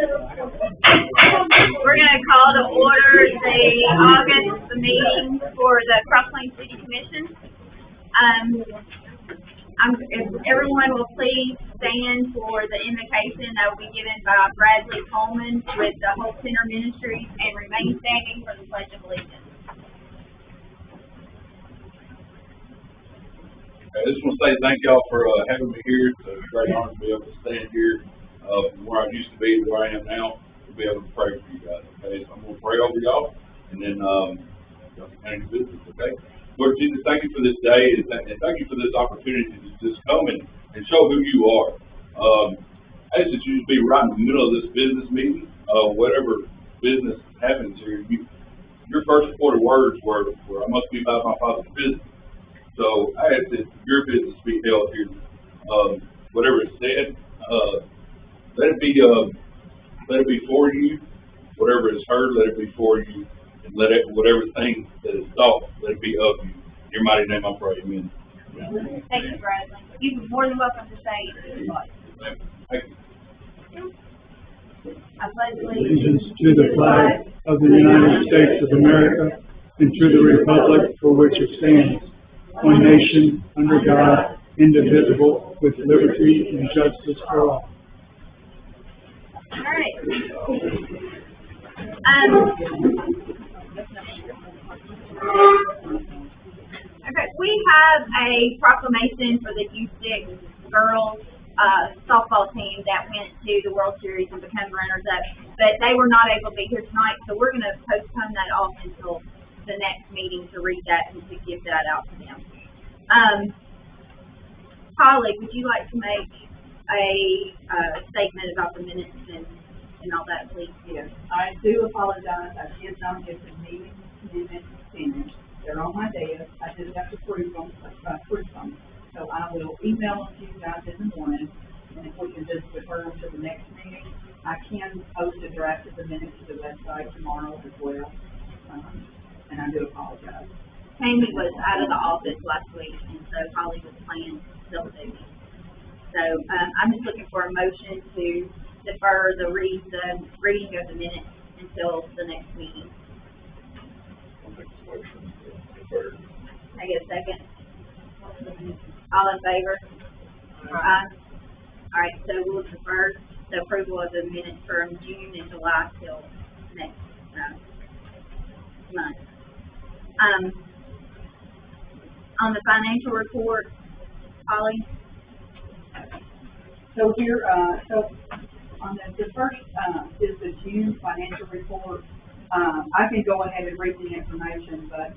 We're gonna call to order the August meeting for the Cross Plains City Commission. If everyone will please stand for the invocation that will be given by Bradley Coleman with the Hope Center Ministries, and remain standing for the Pledge of Allegiance. I just want to say thank y'all for having me here. It's a great honor to be able to stand here from where I used to be to where I am now, to be able to pray for you guys. Okay, so I'm going to pray over y'all, and then y'all can handle business. Okay, Lord Jesus, thank you for this day, and thank you for this opportunity to just come and show who you are. I ask that you just be right in the middle of this business meeting, whatever business happens here. Your first quarter words were, "I must be about my Father's business." So I ask that your business be held here. Whatever is said, let it be for you. Whatever is heard, let it be for you, and whatever thing that is thought, let it be of you. In your mighty name, I pray. Amen. Thank you, Bradley. You're more than welcome to say it. Thank you. I pledge Allegiance to the flag of the United States of America and to the republic for which it stands, one nation, under God, indivisible, with liberty and justice for all. All right. Okay, we have a proclamation for the U6 girls softball team that went to the World Series and became runners-up, but they were not able to be here tonight, so we're going to postpone that off until the next meeting to read that and to give that out to them. Holly, would you like to make a statement about the minutes and all that, please? Yes, I do apologize. I did not get the meeting minutes finished. They're on my desk. I just have to prove them. So I will email them to you guys in the morning, and if we can just defer them to the next meeting. I can post a draft of the minutes to the website tomorrow as well, and I do apologize. Tammy was out of the office last week, and so Holly was playing double duty. So I'm just looking for a motion to defer the reading of the minutes until the next meeting. I get a second. All in favor? Aye. All right, so we'll defer the approval of the minutes from June and July till next month. On the financial report, Holly? So here, so on the first is the June financial report. I can go ahead and read the information, but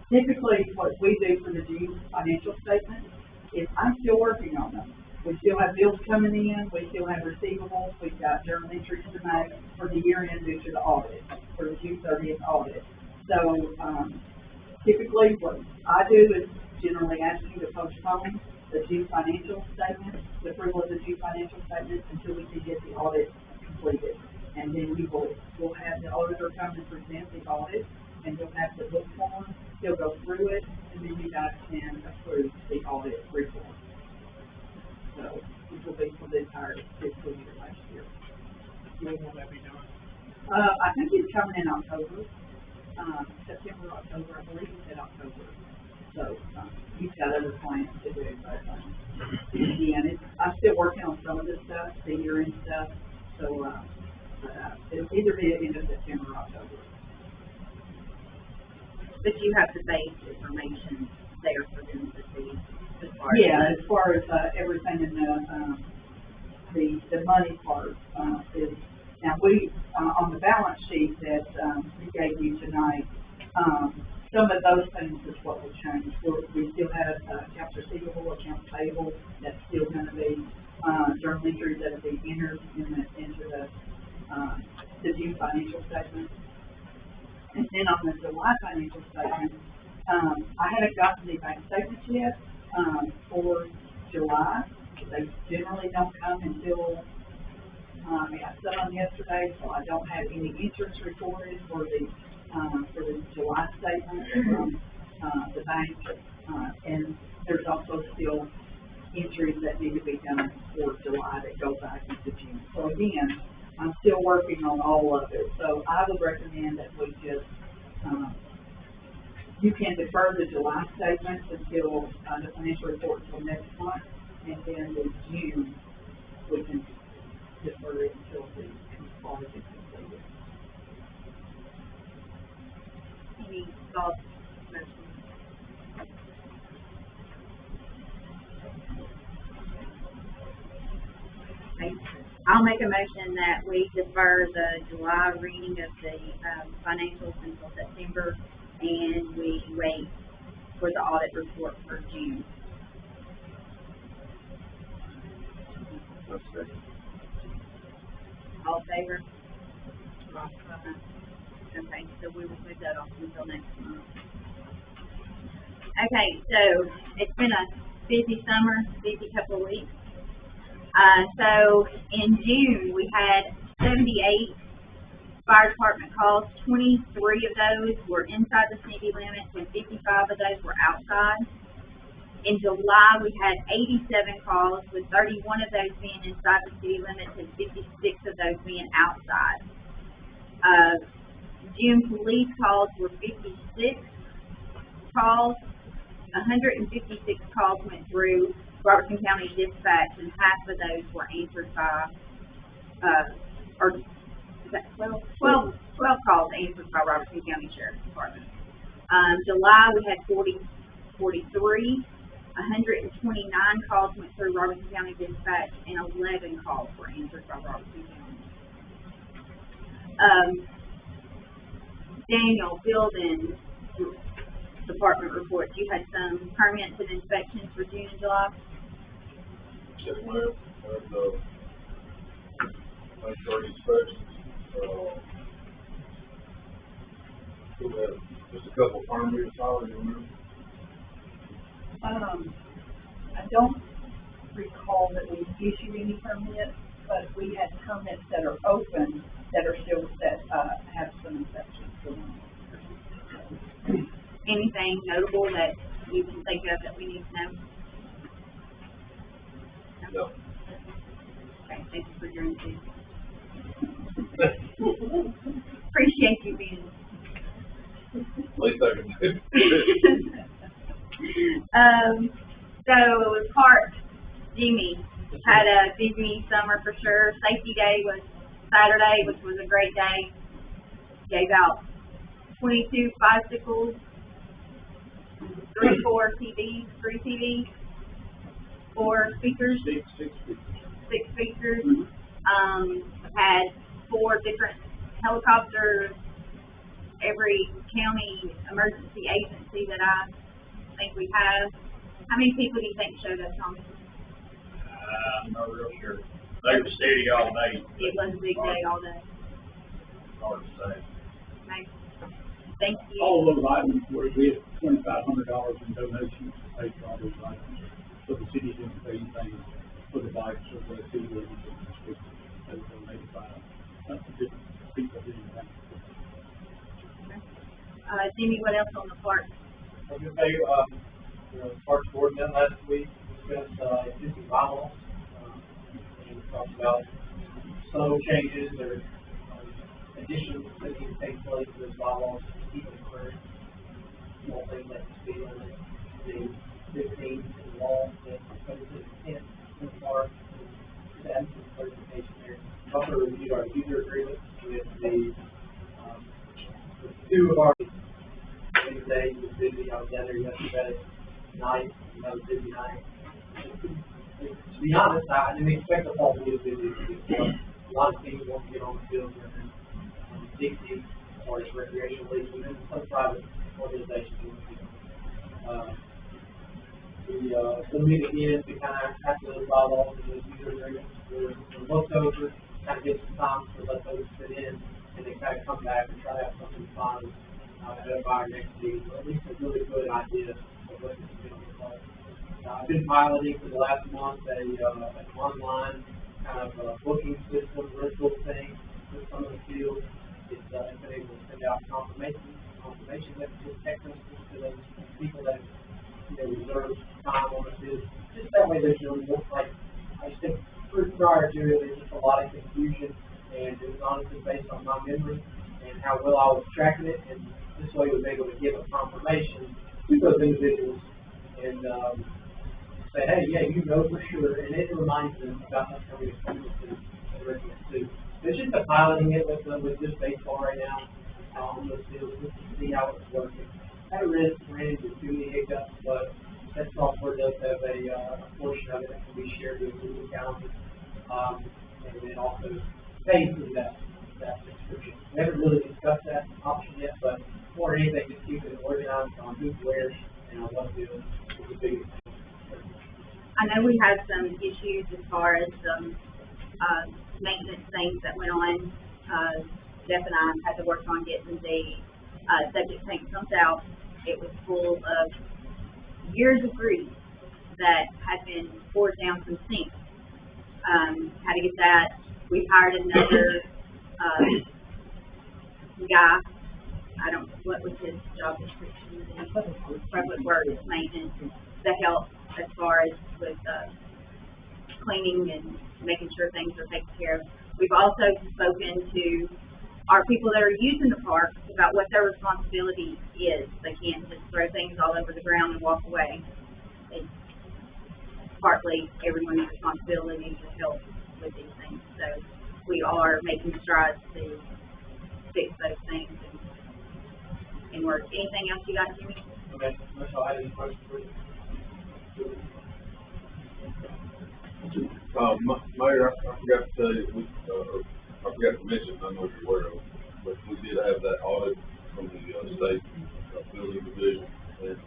typically what we do for the June financial statement is I'm still working on them. We still have bills coming in, we still have receivables, we've got journal entries to make for the year end due to the audit, for the June 30th audit. So typically what I do is generally ask you to postpone the June financial statement, the approval of the June financial statement, until we can get the audit completed. And then we'll have the auditor come and present the audit, and you'll have the book form, he'll go through it, and then you guys can approve the audit report. So this will be for the entire fiscal year last year. When will that be done? I think it's coming in October, September, October, I believe he said October. So he's got other plans to do it, but again, I'm still working on some of this stuff, the year-end stuff, so it'll either be at the end of September or October. But you have the base information there for them to see as far as far as everything in the money part is. Now we on the balance sheet that we gave you tonight, some of those things is what will change. We still have accounts receivable, accounts payable that's still going to be journal entries that will be entered into the June financial statement. And then on the July financial statement, I haven't gotten the bank statements yet for July. They generally don't come until I got some yesterday, so I don't have any interest reported for the July statement from the bank. And there's also still entries that need to be done for July that go back into June. So again, I'm still working on all of it, so I would recommend that we just, you can defer the July statements until, the financial report until next month, and then the June, we can defer it until the audit is completed. Any thoughts, motions? Okay. I'll make a motion that we defer the July reading of the, financials until September, and we wait for the audit report for June. All in favor? Okay, so we will move that off until next month. Okay, so it's been a busy summer, busy couple of weeks. So in June, we had 78 fire department calls. 23 of those were inside the city limits, and 55 of those were outside. In July, we had 87 calls, with 31 of those being inside the city limits and 56 of those being outside. June police calls were 56 calls. 156 calls went through Robertson County Dispatch, and half of those were answered by, or is that 12 calls answered by Robertson County Sheriff's Department. July, we had 43. 129 calls went through Robertson County Dispatch, and 11 calls were answered by Robertson County. Daniel, building department reports, you had some permits and inspections for June and July? Yes, ma'am. And, thirty inspections, we had just a couple of permits, I already remember. I don't recall that we issued any permits, but we had permits that are open that are still, that, have some inspections going on. Anything notable that you can think of that we need to know? No. Okay, thank you for your input. Appreciate you being. At least I can do. So Park, Jimmy, had a busy summer for sure. Safety Day was Saturday, which was a great day. Gave out 22 bicycles, 3 TVs, 4 speakers, 6 speakers. Had 4 different helicopters. Every county emergency agency that I think we have. How many people do you think showed up, Tom? I'm not real sure. They were steady all day. It was a big day all day. Hard to say. Okay. Thank you. All those items were, we had $2,500 in donations to pay for all those items. So the city didn't pay anything for the bikes or for the city or anything. They were donated by, different people doing that. Jimmy, what else on the park? I was gonna tell you, the Parks Board met last week, discussed, existing bylaws, and talked about some changes or, additions that need to take place to those bylaws, to keep them current. Small things like the speed limit, the 15 in the law, that covers the 10 in the park, that some clarification there. Also reviewed our user agreements with the, with 2 of our day was busy. I was down there yesterday night, and that was a busy night. To be honest, I didn't expect the fall to be as busy as it was. A lot of teams want to get on the field and Dixie, as far as recreational leagues, and then some private organizations want to get on. We meet again to kind of after those bylaws and those user agreements were looked over, kind of give some time to let those fit in, and then kind of come back and try to have something fun. By our next meeting, or at least a really good idea of what this is going to look like. I've been piloting for the last month an online kind of booking system, rental thing for some of the fields. It's been able to send out confirmation messages, text messages to those people that reserve time on this. Just that way there's no more, like, I just think prior to it, there's just a lot of confusion, and it was honestly based on my memory and how well I was tracking it, and this way we was able to give a confirmation to those individuals and, say, hey, yeah, you know for sure, and it reminds them about us coming to the residents too. It's just a piloting it with this baseball right now, on those fields, just to see how it's working. I ran into too many hiccups, but that software does have a portion of it that can be shared with Google Calendar, and then also pay through that subscription. We haven't really discussed that option yet, but more than anything, just keeping it organized on who's where and on what field is the biggest thing. I know we had some issues as far as some, maintenance things that went on. Jeff and I had to work on getting the, septic tank pumped out. It was full of years of grease that had been poured down from sinks. Had to get that. We hired another, guy. I don't, what was his job description? Public Works maintenance to help as far as with, cleaning and making sure things are taken care of. We've also spoken to our people that are using the park about what their responsibility is. They can't just throw things all over the ground and walk away. It's partly everyone's responsibility to help with these things. So we are making strides to fix those things and work. Anything else you got, Jimmy? Okay, that's all I had. Any questions for you? Mayor, I forgot to tell you, I forgot to mention, I know you're aware of, but we did have that audit from the state building division, and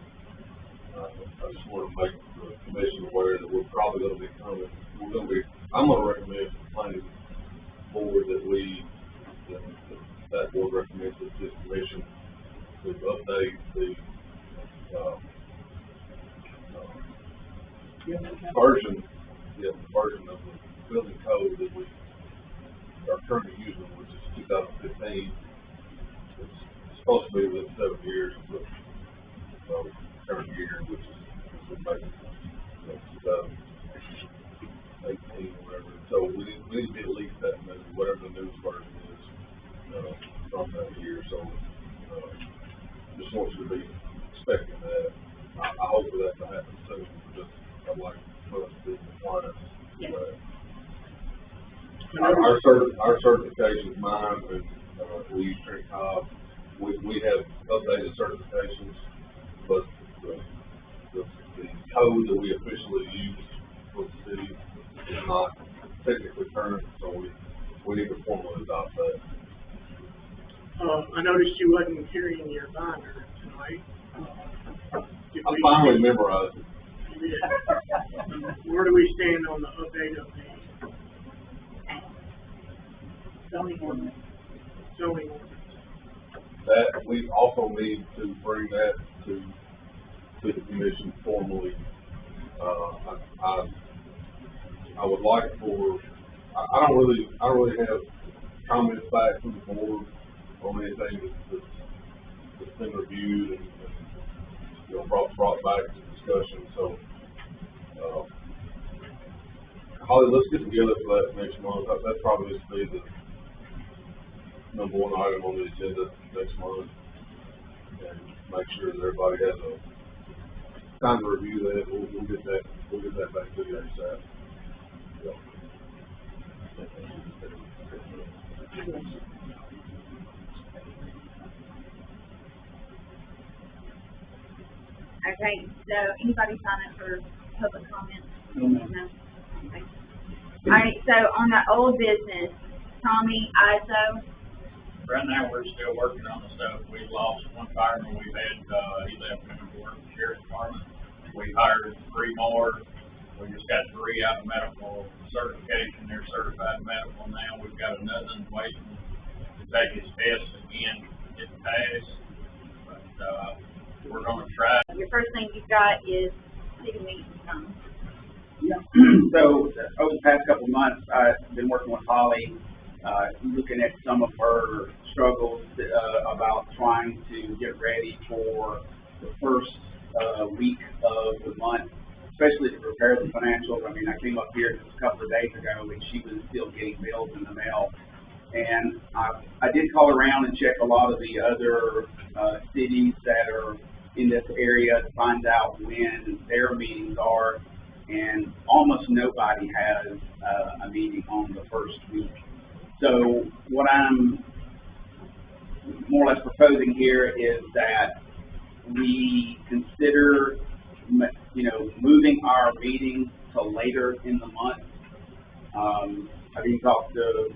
I just want to make the commission aware that we're probably going to be coming. I'm going to recommend to the planning board that board recommends to this commission to update the version of the building code that we are currently using, which is 2015. It's supposed to be within 7 years of the current year, which is basically 2018 or whatever. So we need to be at least that new, whatever the newest version is from that year. So just want you to be expecting that. I hope for that to happen soon. Just I'd like for us to be compliant. Yes. Our certifications, mine, and we use Trent Cobb. We have updated certifications, but the code that we officially use for the city is not technically current, so we need to formally adopt that. I noticed you wasn't carrying your binder tonight. I finally memorized it. Where do we stand on the update of the Zoning ordinance. zoning ordinance? That we also need to bring that to the commission formally. I would like for, I don't really have comments back from the board on anything that's been reviewed and brought back to discussion. So, Holly, let's get together for that next month. That probably needs to be the number one item on the agenda next month, and make sure that everybody has a time to review that. We'll get that back to you ASAP. Okay, so anybody sign up for public comments? No, ma'am. No? Okay. All right, so on the old business, Tommy, ISO, Right now, we're still working on the stuff. We lost one fireman we've had, he left and went to work for the sheriff's department. We hired 3 more. We just got 3 out of medical certification. They're certified medical now. We've got another one waiting to take his test again, get passed. But, we're gonna try. your first thing you've got is city meeting time. Yeah. So over the past couple of months, I've been working with Holly, looking at some of her struggles about trying to get ready for the first week of the month, especially to prepare the financials. I mean, I came up here just a couple of days ago and she was still getting bills in the mail. And I did call around and check a lot of the other, cities that are in this area to find out when their meetings are. And almost nobody has, a meeting on the first week. So what I'm more or less proposing here is that we consider, moving our meeting to later in the month. I've even talked to,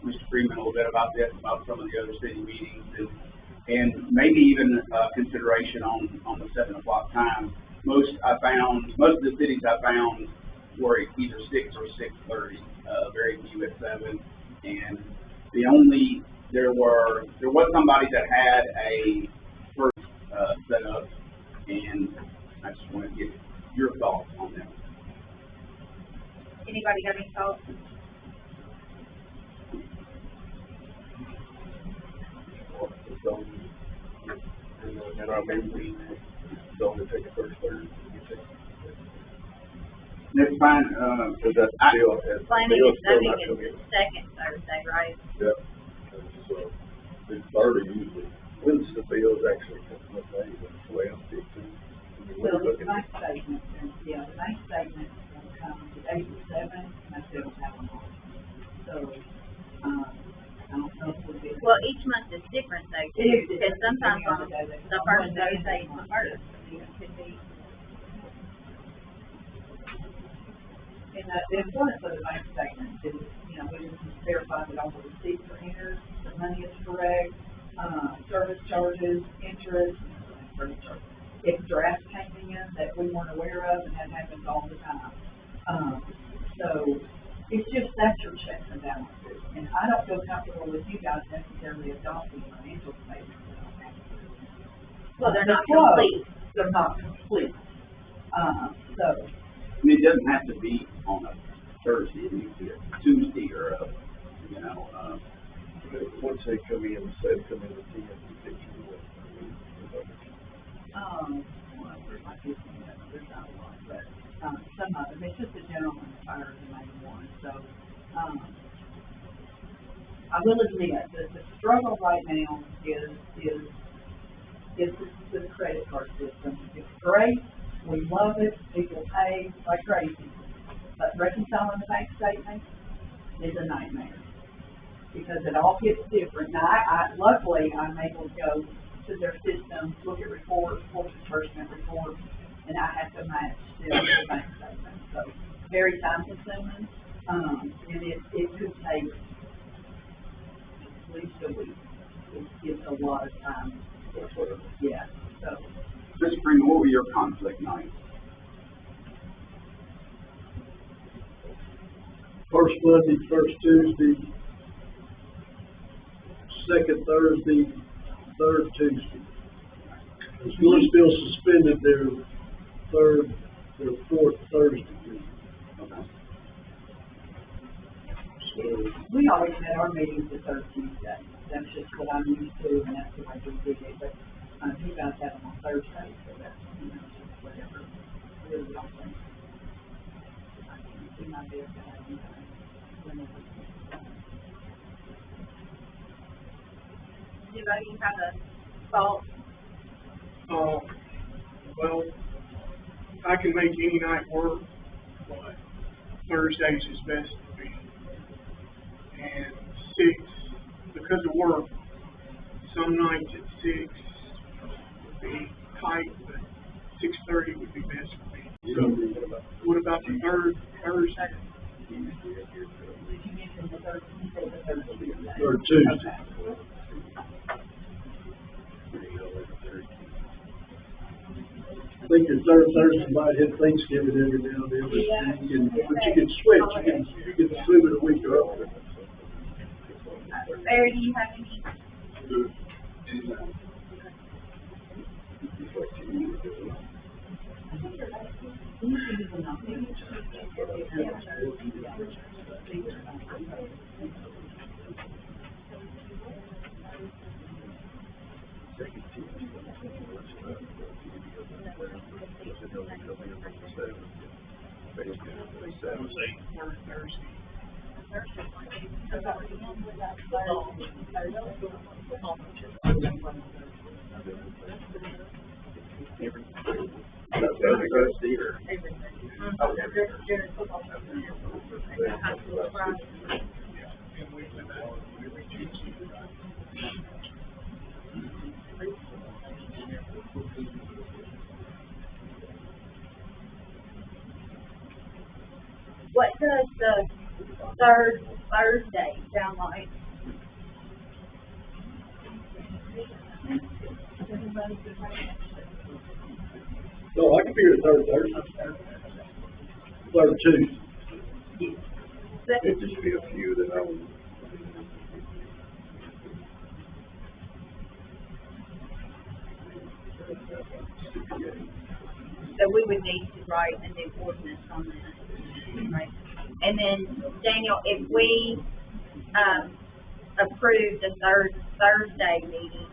Mr. Freeman a little bit about this, about some of the other city meetings, and maybe even, consideration on the 7 o'clock time. Most of the cities I found were either 6 or 6:30, very few at 7. And there was somebody that had a first, set up, and I just want to get your thoughts on that. Anybody got any thoughts? And our meeting, don't take a first Thursday. Next fine, Cause that's the deal. Planning is, I think it's the second Thursday, right? Yep. So, it's 30 usually. When's the bills actually coming up, that's the way I'm thinking. Well, the bank statement, the bank statement will come to April 7th, and I still don't have them all. So, I don't know if we'll get. Well, each month is different though, It is too, because different. sometimes on the first Thursday is the first, it could be. And the importance of the bank statement is, we just verify that all the receipts are entered, the money is correct, service charges, interest, if drafts came in that we weren't aware of, and that happens all the time. So, it's just, that's your checks and balances, and I don't feel comfortable with you guys necessarily adopting financial statements. Well, they're not close. complete. They're not complete. So, I mean, it doesn't have to be on a Thursday, it needs to be a Tuesday or Once they come in, say they come in at 10, you think you will. well, there's like this one, there's not a lot, but, some of them, it's just the general and the fire is the main one, so, I will admit that the struggle right now is the credit card system. It's great, we love it, people pay like crazy, but reconciling the bank statement is a nightmare, because it all gets different. Now, luckily, I'm able to go to their system, look at reports, look at disbursement reports, and I have to match the bank statement. So, very time consuming, and it could take at least a week. It's a lot of time. Yeah, so. Mr. Freeman, what were your conflict nights? First Monday, first Tuesday, second Thursday, third Tuesday. The school's still suspended their fourth Thursday. Okay. So, We always had our meetings the third Tuesday. That's just what I'm used to, and that's the way we did it. But, you guys have them on Thursday, so that's, just whatever. Really don't think. I can do my best to have you guys whenever. Anybody have a thought? Well, I can make any night work, but Thursdays is best for me. And 6, because of work, some nights at 6 would be tight, but 6:30 would be best for me. What about the third Thursday? Did you mention the third, you said the third Tuesday? Third Tuesday. Okay. I think your third Thursday might hit Thanksgiving every now and then, but you can switch, you can move it a week earlier. Barry, do you have any? Thursday. What does the third Thursday sound like? No, I can be here third Thursday. Third Tuesday. It'd just be a few that I would. So we would need to write a new ordinance on that, right? And then, Daniel, if we, approve the third Thursday meeting,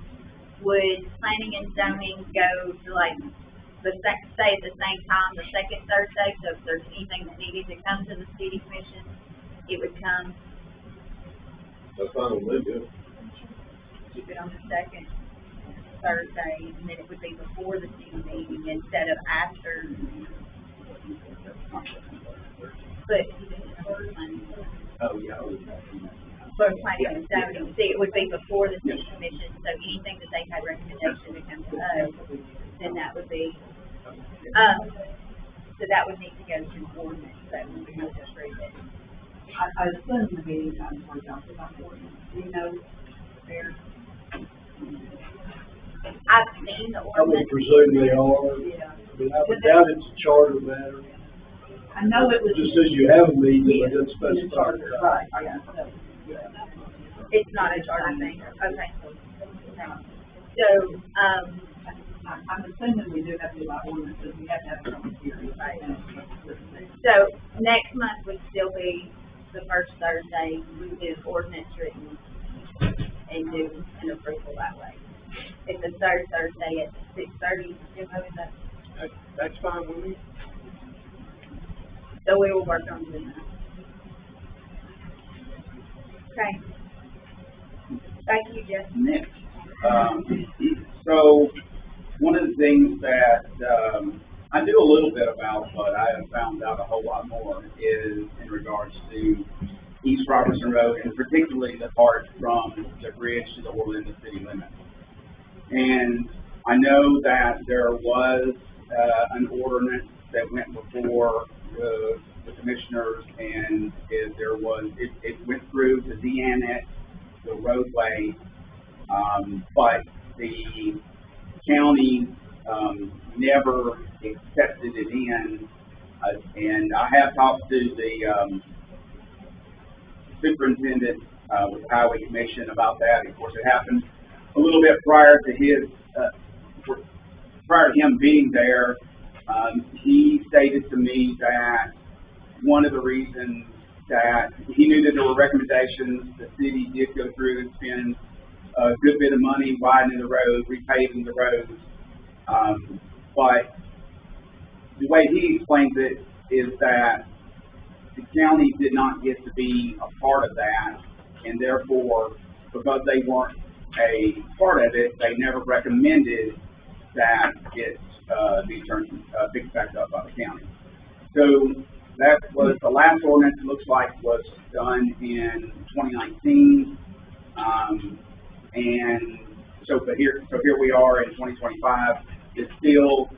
would planning and zoning go to like, stay at the same time, the second Thursday? So if there's anything that needed to come to the city commission, it would come, That's fine with me, yeah. keep it on the second Thursday, and then it would be before the city meeting instead of after. But, Oh, yeah. for planning and zoning, see, it would be before the city commission, so anything that they had recommendation to come to us, then that would be, so that would need to go to ordinance, so we would just read it. I assume the meeting times were about ordinance, you know, there. I've seen the I would ordinance. presume they are. Yeah. I mean, I would doubt it's a charter matter. I know it was. It just says you have a meeting, but it doesn't specify. Right, yeah, so, yeah. It's not a charter thing, okay. So, I'm assuming we do have to by ordinances, we have to have some hearing, right? so next month would still be the first Thursday, we do ordinance written and do an approval that way. It's the third Thursday at 6:30, is that? That's fine with me. So we will work on doing that. Okay. Thank you, Jeff. Next. So, one of the things that, I do a little bit about, but I have found out a whole lot more, is in regards to East Robertson Road, and particularly the part from the bridge to the Orlando city limits. And I know that there was, an ordinance that went before the commissioners, and it went through to de-annex the roadway, but the county, never accepted it in, and I have talked to the, superintendent, with the highway commission about that. Of course, it happened a little bit prior to his, prior to him being there. He stated to me that one of the reasons that he knew that there were recommendations, the city did go through and spend a good bit of money widening the road, repaving the roads. But the way he explains it is that the county did not get to be a part of that, and therefore, because they weren't a part of it, they never recommended that it be picked back up by the county. So that was the last ordinance. It looks like was done in 2019, and so here we are in 2025. It's still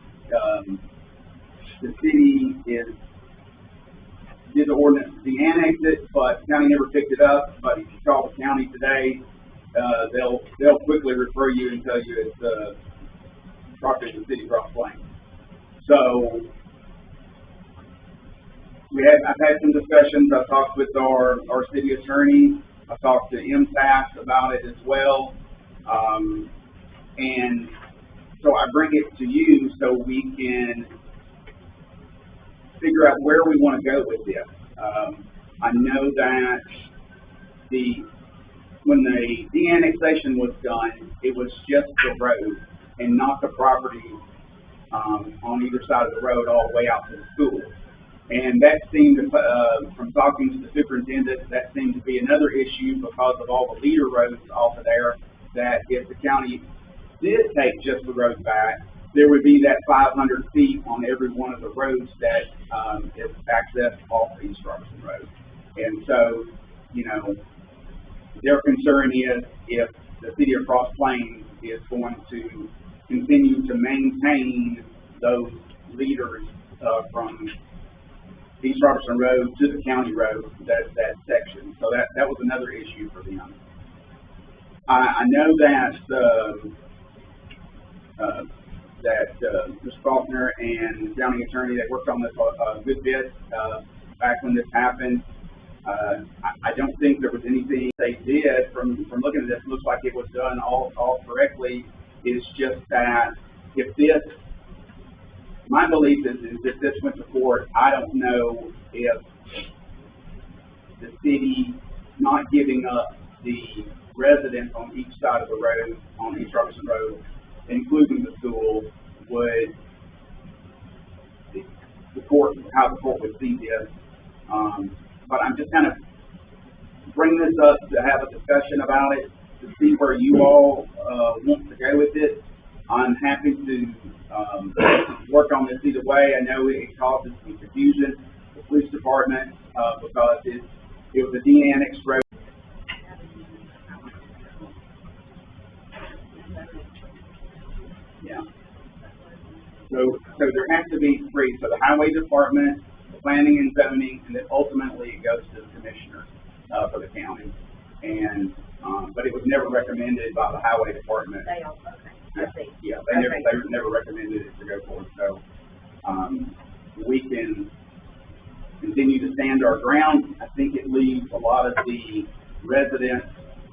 the city did the ordinance to de-annex it, but the county never picked it up. But if you call the county today, they'll quickly refer you and tell you it's property of the city Cross Plains. So I've had some discussions. I've talked with our city attorney. I've talked to MTAS about it as well. And so I bring it to you so we can figure out where we want to go with this. I know that when the de-annexation was done, it was just the road and not the property on either side of the road all the way out to the school. And that seemed to, from talking to the superintendent, that seemed to be another issue because of all the leader roads off of there, that if the county did take just the road back, there would be that 500 feet on every one of the roads that, is accessed off East Robertson Road. And so, you know, their concern is if the city of Cross Plains is going to continue to maintain those leaders, from East Robertson Road to the county road, that section. So that was another issue for them. I know that, Mr. Faulkner and the county attorney, they worked on this a good bit, back when this happened. I don't think there was anything they did from looking at this, looks like it was done all correctly. It's just that if this, my belief is if this went to court, I don't know if the city not giving up the residents on each side of the road, on East Robertson Road, including the school, would, how the court would see this. But I'm just kind of bringing this up to have a discussion about it, to see where you all, want to go with it. I'm happy to, work on this either way. I know it causes some confusion, the police department, because it was a de-annexed road. Yeah. So there has to be three. So the highway department, the planning and zoning, and then ultimately it goes to the commissioner, for the county. And, but it was never recommended by the highway department. They also, okay, I see. Yeah, they never recommended it to go forward. So, we can continue to stand our ground. I think it leaves a lot of the residents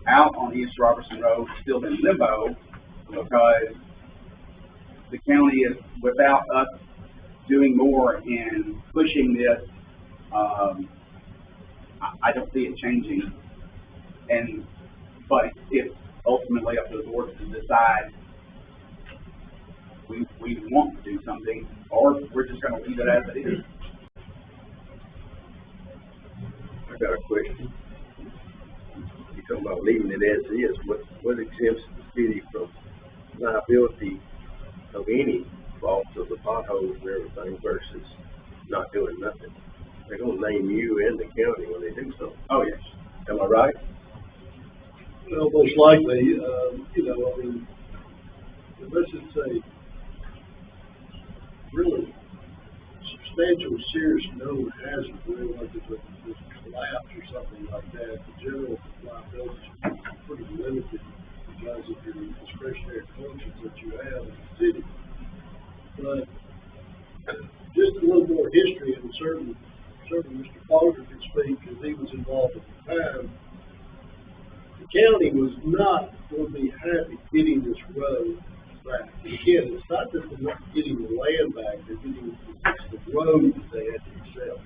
out on East Robertson Road still in limbo, because the county is, without us doing more in pushing this, I don't see it changing. But it's ultimately up to the board to decide we want to do something, or we're just gonna leave it as it is. I got a question. You're talking about leaving it as is. What exempts the city from liability of any fault of the potholes and everything versus not doing nothing? They're gonna name you and the county when they do something. Oh, yes. Am I right? Well, most likely, you know, I mean, unless it's a really substantial, serious known hazard, really like there's a collapse or something like that, the general liability is pretty limited because of your discretionary functions that you have in the city. But just a little more history, and certainly Mr. Faulkner can speak because he was involved at the time. The county was not going to be happy getting this road back. Again, it's not that they're not getting the land back, they're getting the road that they had to accept.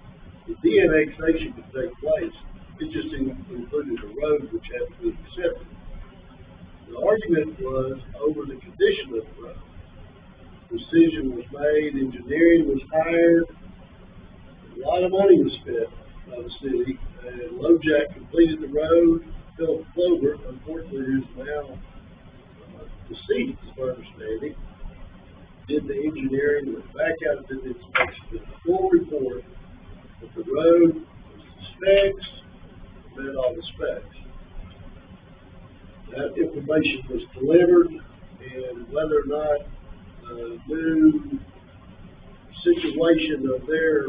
The de-annexation could take place, it just included the road which had to be accepted. The argument was over the condition of the road. Decision was made, engineering was hired, a lot of money was spent by the city, and LoJack completed the road. Philip Clover, unfortunately, is now deceased, as my understanding, did the engineering, went back out and did the inspection, did the full report that the road was the specs, met all the specs. That information was delivered, and whether or not the new situation of their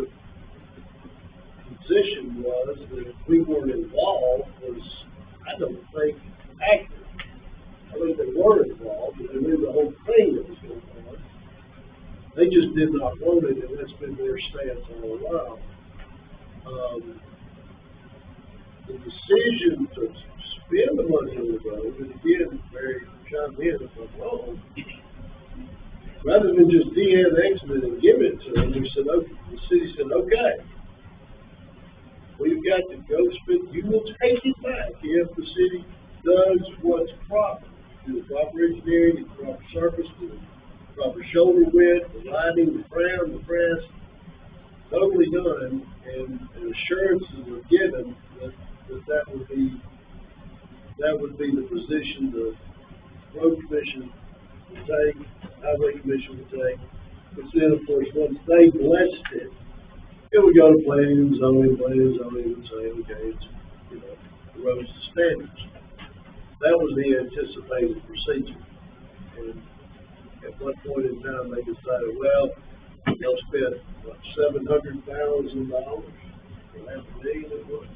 position was that we weren't involved was, I don't think, accurate. I think they were involved, but they knew the whole thing that was going on. They just did not want it, and that's been their stance all along. The decision to spend the money on the road, and again, Barry chimed in if I'm wrong, rather than just de-annexing it and give it to them, we said, okay, the city said, okay, we've got to go spend, you will take it back if the city does what's proper, do the proper engineering, do the proper surface, do the proper shoulder width, the lighting, the crown, the press, totally done, and assurances are given that would be the position the road commission would take, highway commission would take. But then, of course, once they blessed it, it would go to planning and zoning would say, okay, it's, you know, the road's to standards. That was the anticipated procedure. And at one point in time, they decided, well, they'll spend, what, $700,000 for that million, it was,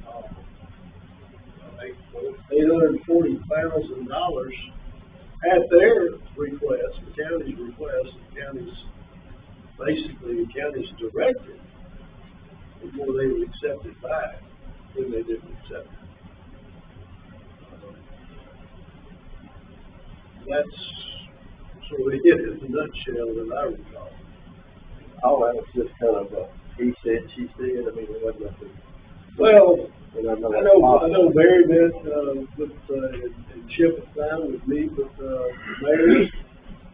$840,000 at their request, the county's request, the county's directive, before they would accept it back, then they didn't accept it. That's sort of it in a nutshell that I recall. All that was just kind of a he said, she said. I mean, it wasn't nothing. Well, And I know Barry met, and Chip at the time with me, but, Mary,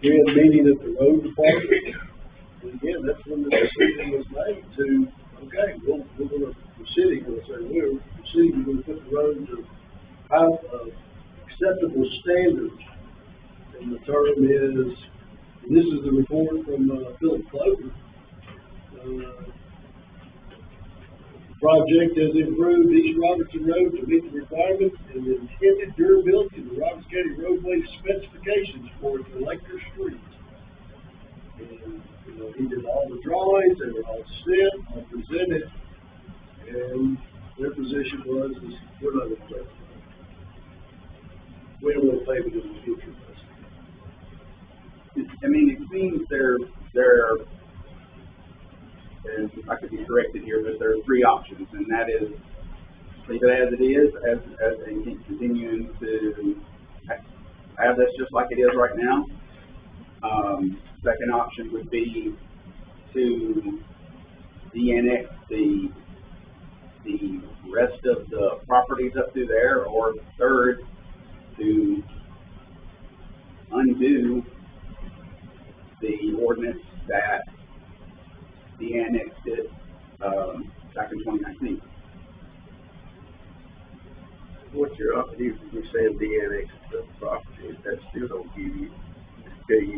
we had a meeting at the road department. And again, that's when the decision was made to, okay, the city's gonna put the road to acceptable standards. And the term is, and this is the report from, Philip Clover. Project has improved East Robertson Road to meet the requirements and the intended durability of the Robertson County roadway specifications for its electric streets. And, you know, he did all the drawings, they were all set, all presented, and their position was, we're not gonna pay it. We don't want to pay it in the future. I mean, it seems there, and I could be corrected here, but there are three options, and that is leave it as it is, and keep continuing to have this just like it is right now. Second option would be to de-annex the rest of the properties up through there, or third, to undo the ordinance that de-annexed it back in 2019. What you're saying de-annex the property, that still don't tell you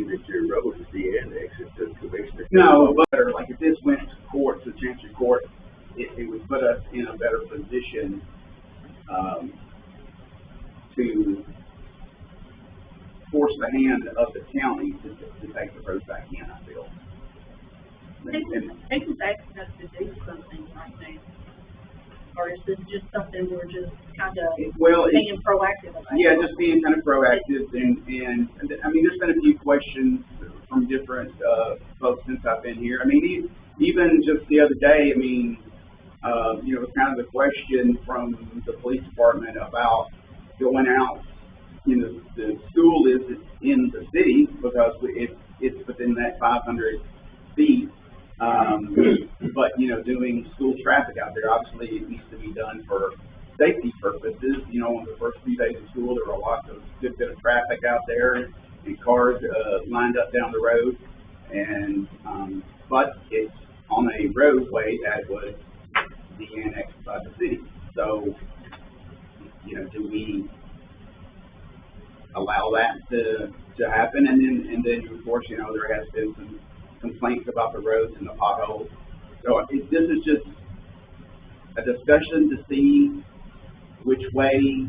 that your road is de-annexed, it doesn't commission. No, but like if this went to court, to Chancery Court, it would put us in a better position to force the hand of the county to take the road back in, I feel. They just asking us to do something right now. Or is this just something we're just kind of being proactive about? Yeah, just being kind of proactive, and I mean, there's been a few questions from different folks since I've been here. I mean, even just the other day, I mean, you know, it was kind of a question from the police department about going out. You know, the school is in the city because it's within that 500 feet. But, you know, doing school traffic out there, obviously it needs to be done for safety purposes. You know, on the first few days of school, there were a good bit of traffic out there and cars lined up down the road. And, but it's on a roadway that was de-annexed by the city. So, you know, do we allow that to happen? And then of course, you know, there has been some complaints about the roads and the potholes. So this is just a discussion to see which way.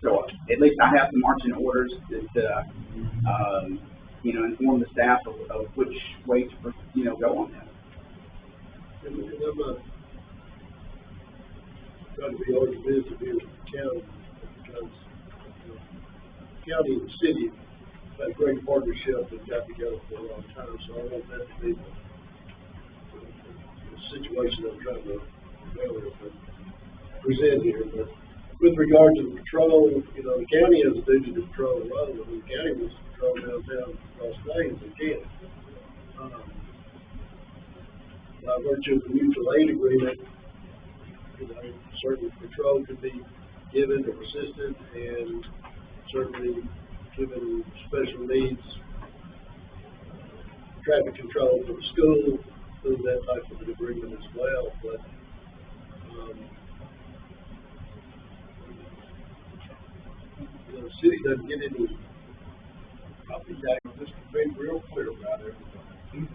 So at least I have some marching orders to you know, inform the staff of which way to, you know, go on that. And I'm trying to be argumentative here with the county, because the county and the city have a great partnership and got together for a long time, so I want that to be the situation I'm trying to present here. But with regard to the patrol, you know, the county has a duty to patrol the road, and the county wants to patrol downtown across lanes, they can. By virtue of the mutual aid agreement, you know, certain patrol could be given or assisted, and certainly given special needs traffic control for the school through that type of an agreement as well, but, the city doesn't get any property tax, just to be real clear about everything.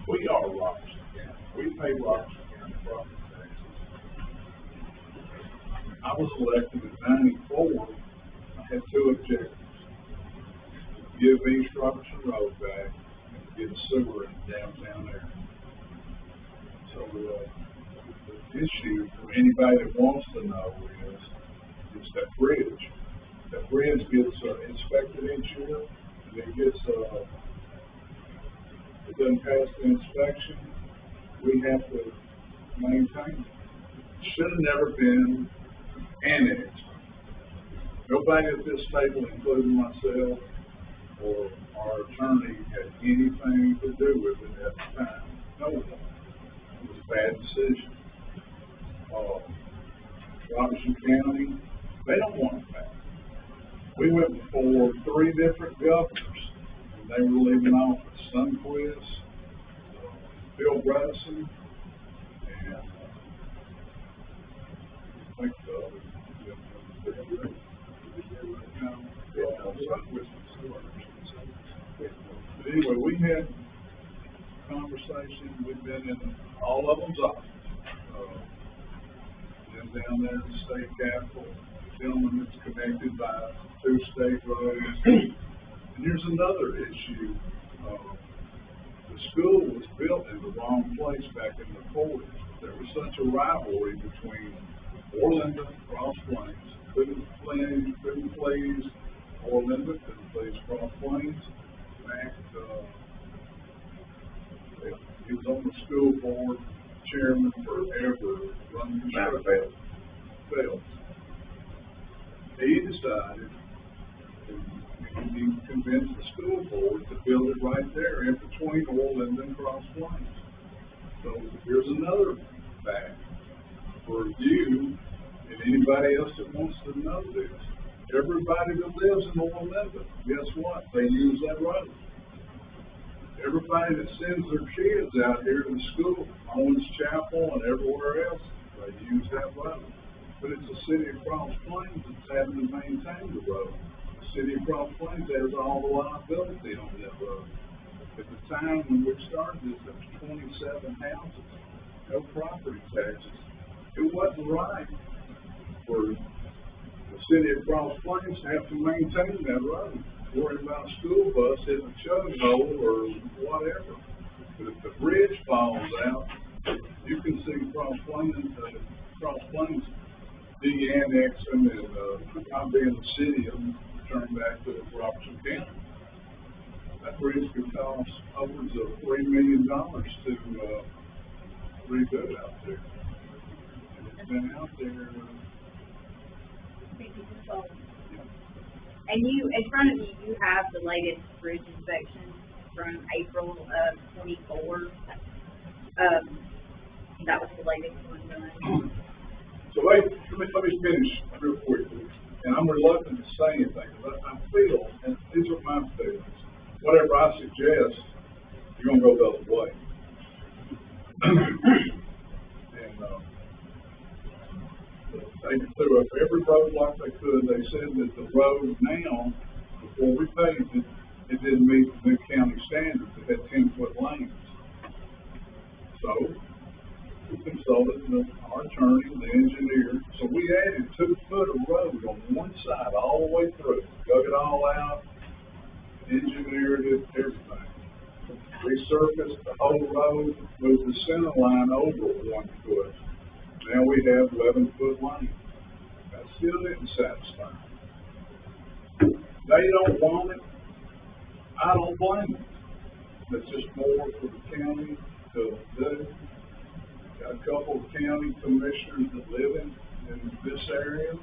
We are Robertson County. We pay Robertson County property taxes. I was elected in '94. I had two objectives. Give East Robertson Road back and get sewer in the downtown area. So, the issue for anybody that wants to know is that bridge. That bridge gets inspected each year, and it gets, it doesn't pass the inspection, we have to maintain it. Should have never been annexed. Nobody at this table, including myself or our attorney, had anything to do with it at the time. No one. It was a bad decision. Robertson County, they don't want it back. We went before 3 different governors, and they were leaving office. Sunquist, Bill Bradson, and I think the other. But anyway, we had conversations. We've been in all of them's office. Been down there in the state capitol, gentleman that's connected by 2 state roads. And here's another issue. The school was built in the wrong place back in the 40s. There was such a rivalry between Orlando and Cross Plains. Couldn't please Orlando, couldn't please Cross Plains. In fact, he was on the school board, chairman forever, running the show. Failed. He decided, and he convinced the school board to build it right there in between Orlando and Cross Plains. So here's another fact for you and anybody else that wants to know this. Everybody that lives in Orlando, guess what? They use that road. Everybody that sends their kids out here to school, Owens Chapel and everywhere else, they use that road. But it's the city of Cross Plains that's having to maintain the road. The city of Cross Plains has all the liability on that road. At the time when we started this, there was 27 houses, no property taxes. It wasn't right for the city of Cross Plains to have to maintain that road, worrying about a school bus hitting a chug hole or whatever. But if the bridge falls out, you can see Cross Plains de-annexing and not being a city and turn back to Robertson County. That bridge could cost upwards of $3 million to rebuild out there. And it's been out there. And you, in front of you, you have the latest bridge inspection from April of 24. That was the latest one done. So let me finish real quickly. And I'm reluctant to say anything, but I feel, and these are my feelings, whatever I suggest, you're going to go the other way. And they threw up every road like they could. They said that the road now, before we paved it, it didn't meet the new county standards. It had 10-foot lanes. So we consulted with our attorney, the engineer. So we added 2 foot of road on one side all the way through. Dug it all out, engineered it, everything. Resurfaced the whole road, moved the center line over 1 foot. Now we have 11-foot lane. That still didn't satisfy. They don't want it. I don't blame them. It's just more for the county to do. Got a couple of county commissioners that live in this area.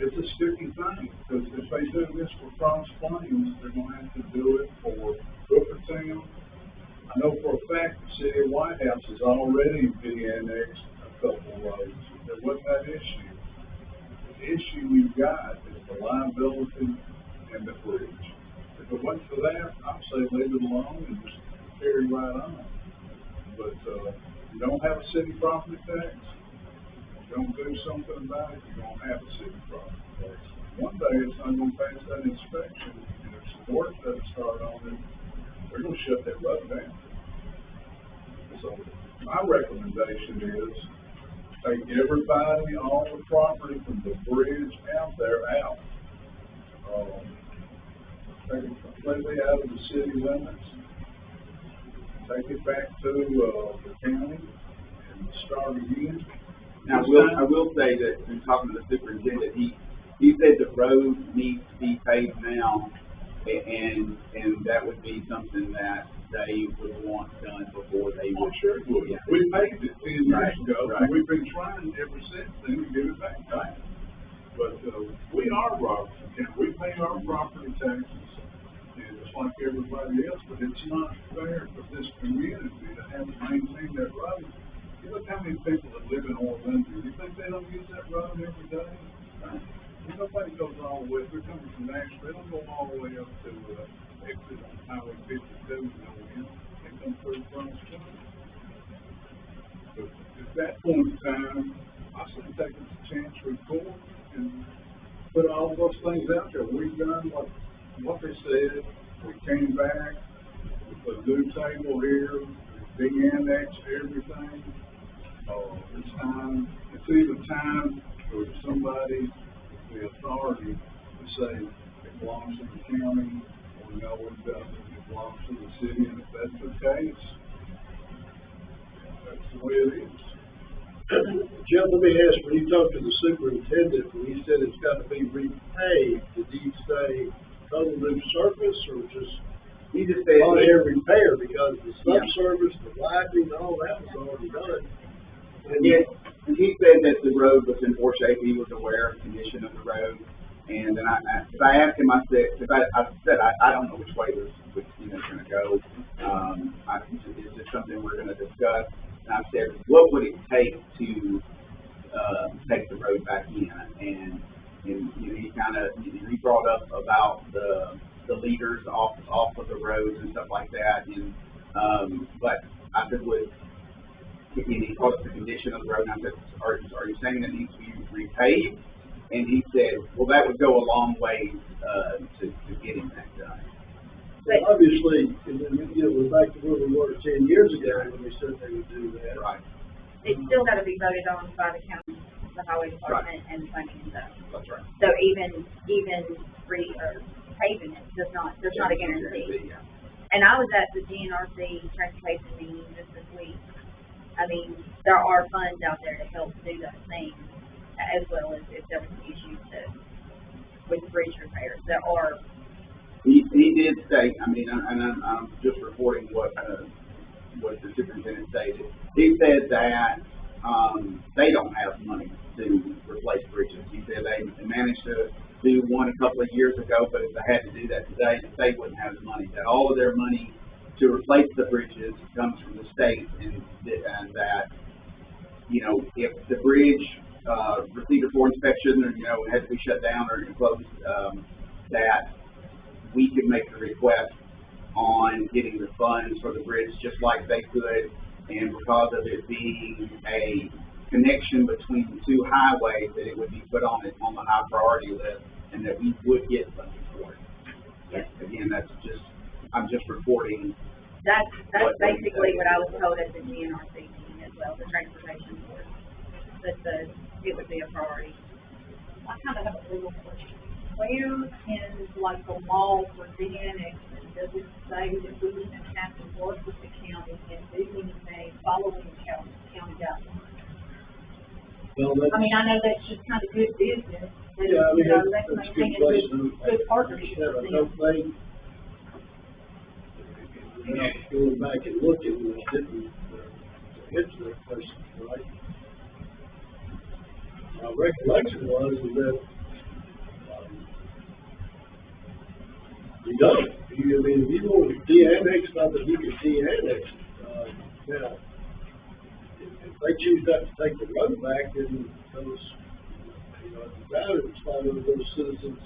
It's a sticky thing, because if they do this for Cross Plains, they're going to have to do it for Hoopertown. I know for a fact the city of White House has already de-annexed a couple of roads. There wasn't that issue. The issue we've got is the liability and the bridge. it wasn't for that, I'd say leave it alone and just carry right on. But, you don't have a city property tax, don't do something about it, you don't have a city property tax. One day it's not gonna pass that inspection, and if some work doesn't start on it, they're gonna shut that road down. So, my recommendation is, take everybody on the property from the bridge out there out. Take it completely out of the city limits. Take it back to, the county and start again. Now, I will say that, in talking to the superintendent, he said the road needs to be paved now, and that would be something that they would want done before they would. Sure it would. Yeah. We paved it 10 years Right, ago, right. and we've been trying ever since then to get it back. Right. But, we are Robertson County, we pay our property taxes, and it's like everybody else, but it's not fair for this community to have to maintain that road. You look how many people that live in Orlando, you think they don't use that road every day? Nobody goes all the way, they're coming from Nashville, they don't go all the way up to, exit on Highway 52 and go in, they come through Brunswick County. But at that point in time, I say take it to Chancery Court and put all those things out there. We've done what they said, we came back, we put a new table here, big annex, everything. It's even time for somebody, the authority, to say it belongs to the county, or no, it doesn't, it belongs to the city, and if that's the case, that's the way it is. Jim, let me ask, when you talked to the superintendent, when he said it's gotta be repaved, did he say total new surface, or just He just said. on air repair, because the subsurface, the widening, all that was already done? And Yes, and he said that the road was in poor shape, he was aware of the condition of the road, and then I asked him, I said, I don't know which way this, it's gonna go. It's just something we're gonna discuss, and I said, what would it take to, take the road back in? And he brought up about the leaders off of the roads and stuff like that, and, but I said, he called it the condition of the road, and I said, are you saying that it needs to be repaved? And he said, well, that would go a long way, to getting that done. But obviously, and then, we're back to where we were 10 years ago, when they said they would do that. Right. It's still gotta be voted on by the county, the highway department, and planning and stuff. That's right. So even paving it there's not a guarantee. Yeah. And I was at the GNRC transportation meeting just this week. I mean, there are funds out there to help do those things, as well as if there was an issue with bridge repairs. There are. He did say, I mean, and I'm just reporting what the superintendent stated. He said that, they don't have money to replace bridges. He said they managed to do one a couple of years ago, but if they had to do that today, the state wouldn't have the money. That all of their money to replace the bridges comes from the state, and that, if the bridge, received a for inspection, or, had to be shut down or closed, that we could make the request on getting the funds for the bridge just like they could, and because of it being a connection between the two highways, that it would be put on the high priority list, and that we would get funding for it. Yes. Again, I'm just reporting. That's basically what I was told at the GNRC meeting as well, the transportation board, that it would be a priority. I kind of have a little question. Where in like the law for de-annexing, does it say that we even have to work with the county and do anything following county guidelines? Well, I mean, I know that's just kind of good business, but, yeah, I mean, that's that's a good maintaining question. good partnership. Yeah, I don't think, going back and looking, we didn't answer that question, right? My recollection was that, you don't. If you want to de-annex something, you can de-annex it. Now, if they choose not to take the road back, then those, it's fine with those citizens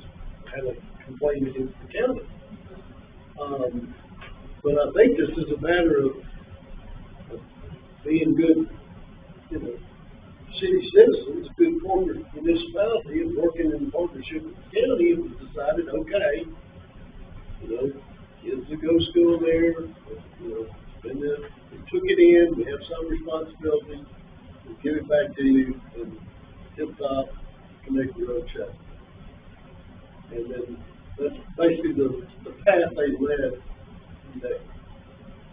had a complaint against the county. But I think this is a matter of being good, you know, city citizens, good corporate municipality, and working in partnership with the county, and we've decided, okay, you know, kids that go to school there, you know, and then we took it in, we have some responsibility, we give it back to you, and tip top, connect the road check. And then that's basically the path they led today.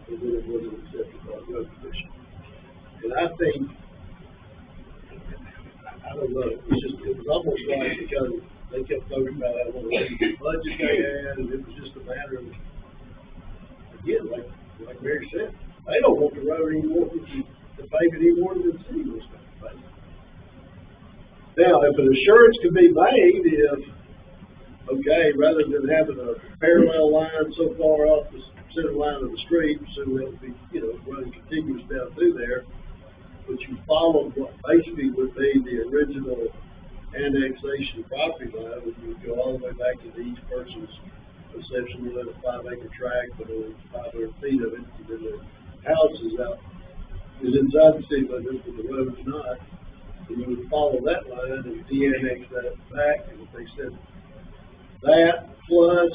And then it wasn't accepted by the road commission. And I think, I don't know, it was almost like because they kept talking about how much budget they had, and it was just a matter of, again, like Mary said, they don't want the road anymore, to pave it any more than the city was going to pave. Now, if an assurance could be made, if, okay, rather than having a parallel line so far off the center line of the street, so that would be, you know, running continuous down through there, but you follow what basically would be the original annexation property line, and you go all the way back to each person's essentially a 5-acre tract, but only 500 feet of it, and then the house is inside the city limits, but the road's not. And you would follow that line and de-annex that back, and if they said that plus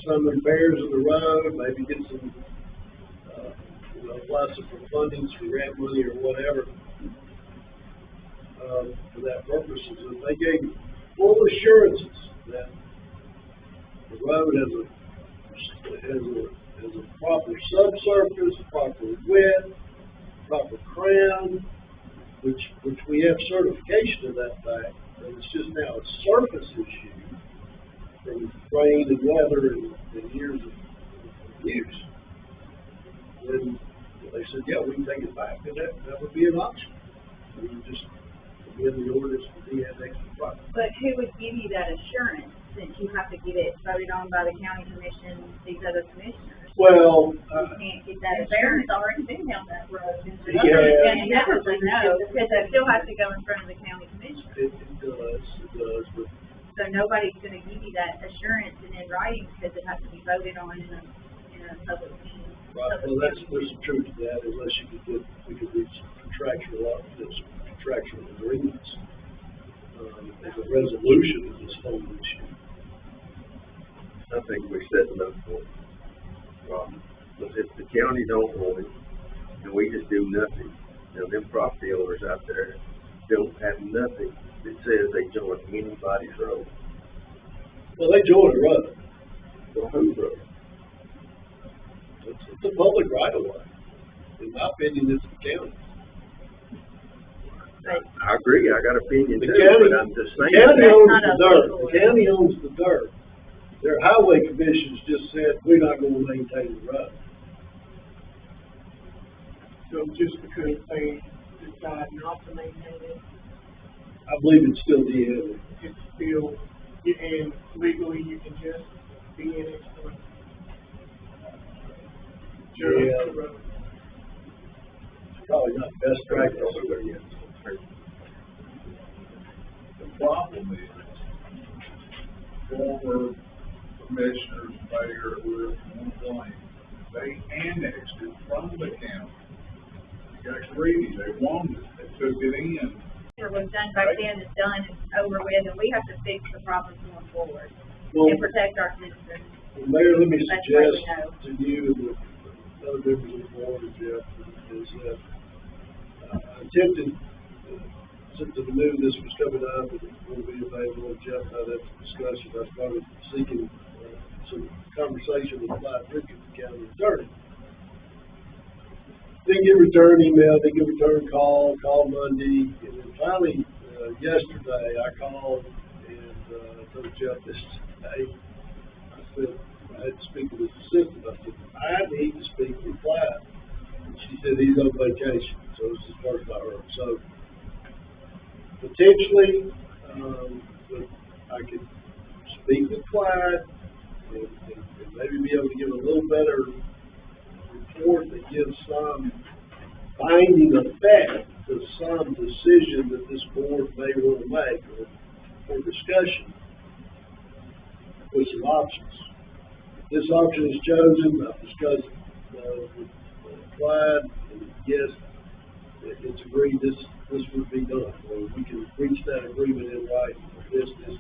some repairs of the road, maybe get some, you know, apply some fundings for grant money or whatever, for that purpose, and they gave full assurances that the road has a proper subsurface, proper width, proper crown, which we have certification of that fact, and it's just now a surface issue from rain and weather and years of use. Then they said, yeah, we can take it back, and that would be an option. We would just amend the ordinance to de-annex the property. But who would give you that assurance, since you have to get it voted on by the county commission, these other commissioners? Well, You can't get that assurance. already been down that road. Yeah. And never know, because it still has to go in front of the county commissioner. it does, but So nobody's gonna give you that assurance and in writing, because it has to be voted on in a public meeting. right, well, there's some truth to that, unless we could reach contractual agreements, as a resolution of this whole issue. I think we set enough for it. But if the county don't want it, and we just do nothing, you know, them property owners out there don't have nothing that says they join anybody's road. Well, they join a road. Well, whose road? It's a public right of way. In my opinion, it's the county. I agree, I got opinion The too, county, but I'm just the saying. county That's owns not the up dirt. to The county owns the dirt. Their highway commissions just said, we're not gonna maintain the road. So just because they decide not to maintain it, I believe it's still DN. it's still, and legally you can just be in it. Yeah. Probably not best practice. The problem is, former commissioners, mayor, whoever you want to blame, they annexed it from the county. They got greedy, they wanted it, they took it in. It was done back then, it's done, it's over with, and we have to fix the problems going forward Well, and protect our citizens. Mayor, let me That's suggest right, to you and the other members of the board, Jeff, is that I attempted, since I knew this was coming up and it would be available, and Jeff and I had a discussion, I started seeking some conversation with Clyde Ricketts, the county attorney. Didn't get return email, didn't get return call Monday, and then finally, yesterday, I called and told Jeff this today. I said, I had to speak with his assistant. I said, I need to speak with Clyde. And she said he's on vacation, so this is the first I heard. So potentially, but I could speak with Clyde and maybe be able to give a little better report that gives some binding effect to some decision that this board may want to make or discussion with some options. this option is chosen, I've discussed, with Clyde, and yes, it's agreed this would be done, or we can reach that agreement in writing, this, and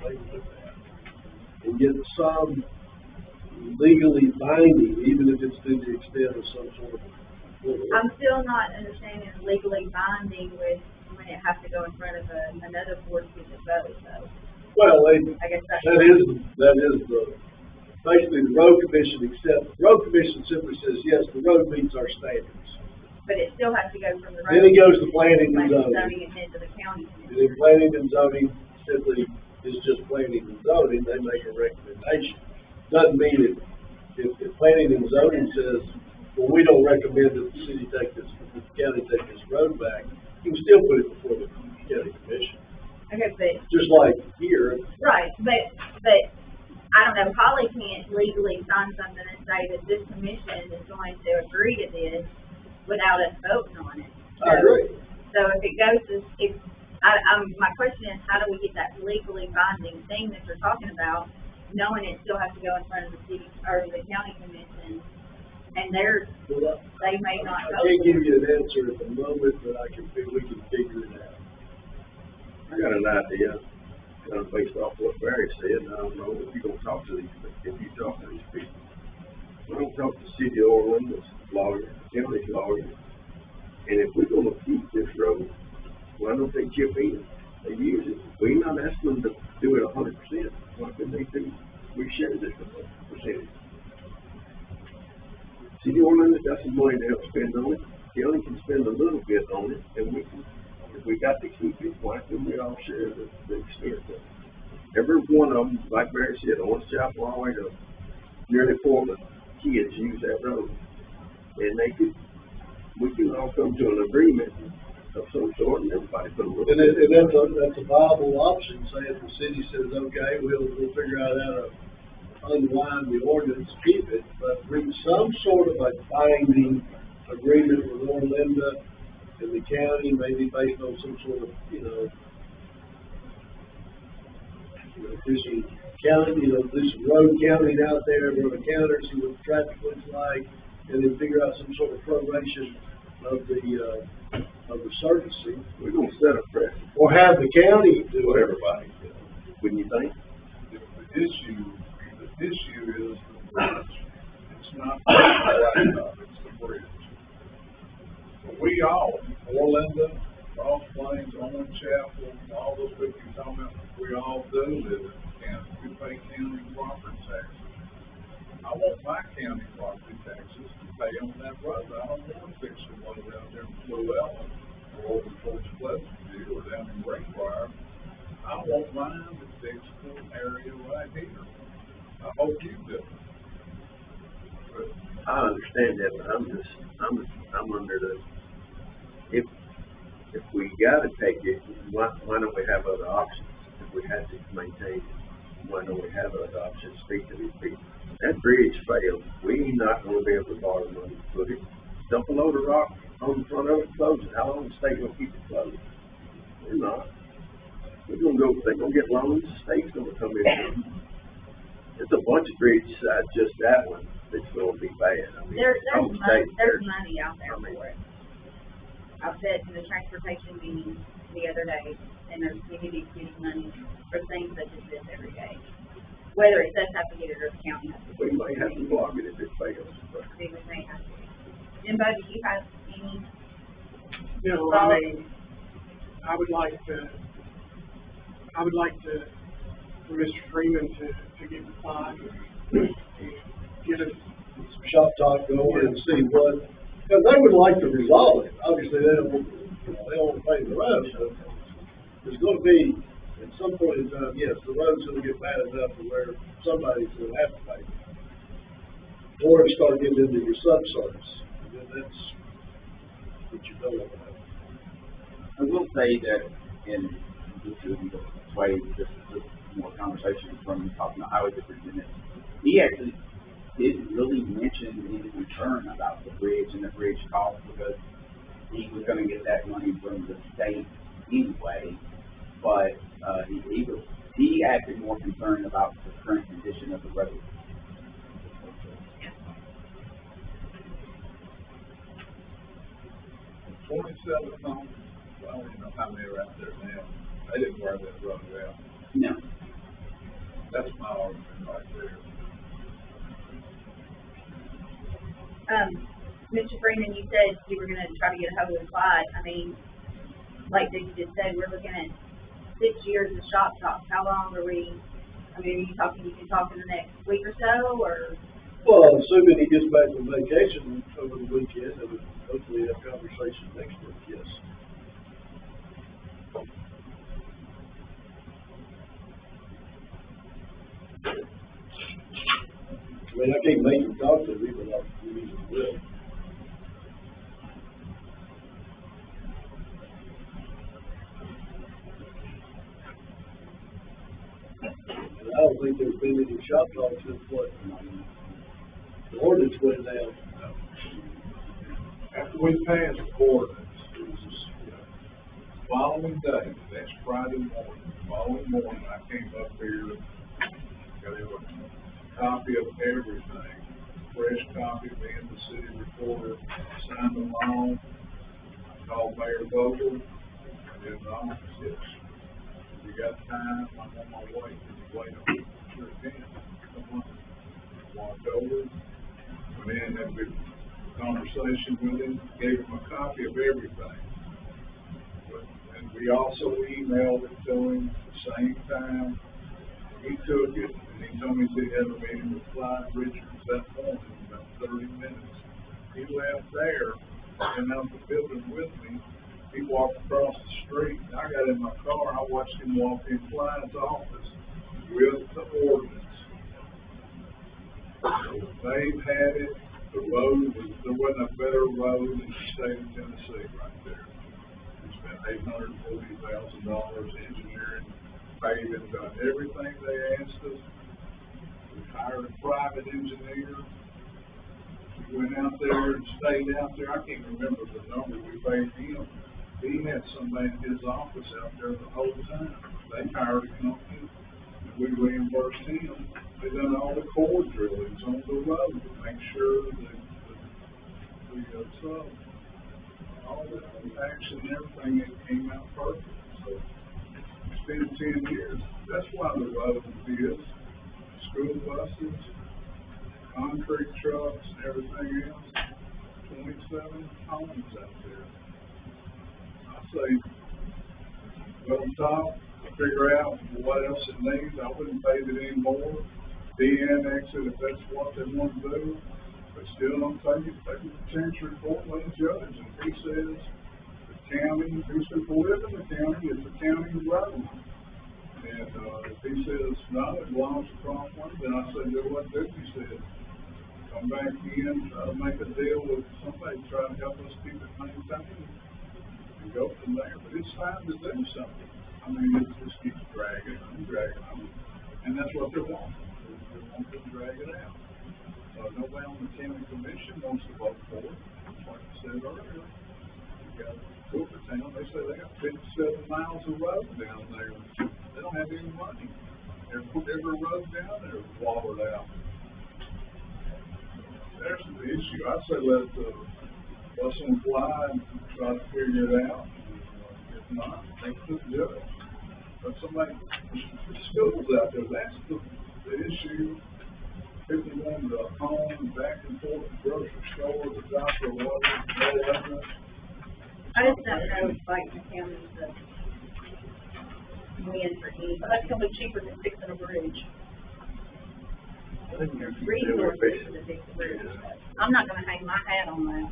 they with that. And get some legally binding, even if it's to the extent of some sort of. I'm still not understanding legally binding with when it has to go in front of another board to vote, so. Well, I guess that's. that is the, basically the road commission simply says, yes, the road meets our standards. But it still has to go from the road. Then it goes to planning and zoning. And then to the county. And then planning and zoning simply is just planning and zoning, they make a recommendation. Doesn't mean if planning and zoning says, well, we don't recommend that the city take this, the county take this road back, you can still put it before the county commission. Okay, but. Just like here. Right, but, I don't know, Holly can't legally sign something and say that this commission is going to agree to this without us voting on it. I agree. So if it goes to, my question is, how do we get that legally binding thing that you're talking about, knowing it still has to go in front of the city, or the county commission, and they may not I vote. can't give you an answer at the moment, but we can figure it out. I got an idea, kind of based off what Barry said, and I don't know if you're gonna talk to these, if you talk to these people. We're gonna talk to the city of Orlando's lawyer, county's lawyer, and if we're gonna keep this road, why don't they chip in? They use it. We're not asking them to do it 100%. Why couldn't they do, we share this percentage? City of Orlando got some money to help spend on it. County can spend a little bit on it, and we can, if we got to keep it, why couldn't we all share the expense of it? Every one of them, like Barry said, on Chapel all the way to nearly 4 kids use that road. And we can all come to an agreement of some sort, and everybody put a little. And that's a viable option, say if the city says, okay, we'll figure out how to unwind the ordinance, keep it, but reach some sort of a binding agreement with Orlando and the county, maybe based on some sort of, do some counting, do some road counting out there, run a counter, see what the traffic looks like, and then figure out some sort of proration of the surfacing. We're gonna set a precedent. Or have the county do What it. everybody does. Wouldn't you think? The issue is the bridge. It's not the blacktop, it's the bridge. But we all, Orlando, Cross Plains, Owen Chapel, all those people you're talking about, we all do live in the county. We pay county property taxes. I want my county property taxes to pay on that road. I don't want to fix the road out there in Blue Ellen or over towards Pleasantville or down in Greenbrier. I want mine to fix the area right here. I hope you do. But I understand that, but I'm under the, if we gotta take it, why don't we have other options? If we had to maintain it, why don't we have other options? Speak to these people. That bridge failed. We not gonna be able to borrow money to put it. Dump a load of rock on the front of it, close it. How long the state gonna keep it closed? We're not. They're gonna get loans, the state's gonna come in. There's a bunch of bridges besides just that one that's gonna be bad. I mean, There's on the money, state, there's money out there I mean, for it. I said in the transportation meeting the other day, and there's community getting money for things such as this every day. Whether it does have to get it or the county has to. we might have to block it if it fails. But We may have to. Jimbo, do you have any? I mean, I would like for Mr. Freeman to get the fine, and get us, Some shop talk going and see what, because they would like to resolve it. Obviously, they don't want to pay the road, so there's gonna be, at some point in time, yes, the road's gonna get bad enough to where somebody's gonna have to pay. Or to start getting into your subsurface, and then that's what you don't want to have. I will say that in this is the way this more conversation from talking to highway superintendent, he actually didn't really mention any concern about the bridge and the bridge cost because he was going to get that money from the state anyway. But he acted more concerned about the current condition of the road. 27 homes, I don't even know how many are out there now. They didn't wear that road out. No. That's my argument right there. Mr. Freeman, you said you were gonna try to get a hold of Clyde. I mean, like Dickie just said, we're looking at 6 years of shop talk. How long are we, I mean, are you can talk in the next week or so, or? Well, assuming he gets back from vacation over the weekend, and hopefully have conversation next week, yes. I mean, I can't make him talk to me, but I usually will. And I don't think there's been any shop talk since what, the ordinance went down. After we passed the ordinance, it was just, following day, that's Friday morning, following morning, I came up here, got him a copy of everything, fresh copy, me and the city reporter, signed them all. I called Mayor Vogel, and then the office said, if you got time, I'm on my way, can you wait on me? Sure can. Come on. Walked over, went in, had a good conversation with him, gave him a copy of everything. And we also emailed it to him at the same time. He took it, and he told me he had a meeting with Clyde Richards that morning, about 30 minutes. He left there, and out the building with me. He walked across the street, and I got in my car, I watched him walk in Clyde's office with the ordinance. They've had it, the road, there wasn't a better road in the state of Tennessee right there. We spent $840,000 engineering, paving, done everything they asked us. We hired a private engineer. We went out there and stayed out there. I can't remember the number we paid him. He had somebody in his office out there the whole time. They hired a company, and we reimbursed him. They done all the core drillings on the road to make sure that all the action and everything, it came out perfect. So it's been 10 years. That's why the road is school buses, concrete trucks, and everything else. 27 homes out there. I say, let them talk, figure out what else it needs. I wouldn't pay it anymore. De-annex it if that's what they want to do. But still, I'm taking it to Chancery Court with the judge, and he says the county, who's people live in the county, it's a county road. And if he says no, it belongs to Crossland, then I say do what Dookie said. Come back in, try to make a deal with somebody, try to help us keep it maintained, and go from there. But it's time to do something. I mean, it just keeps dragging on, and that's what they want. They want to drag it out. Nobody on the county commission wants to vote for it. Like I said earlier, you got Cooperstown, they say they got 57 miles of road down there. They don't have any money. Every road down there is watered out. There's the issue. I say let us on Clyde and try to figure it out. If not, they could do it. But somebody, the schools out there, that's the issue. People want to home and back and forth to the grocery store, the doctor, whatever. I just don't know if like the county's the win for any, but that's gonna be cheaper than fixing a bridge. Resources to fix the bridge. I'm not gonna hang my hat on that.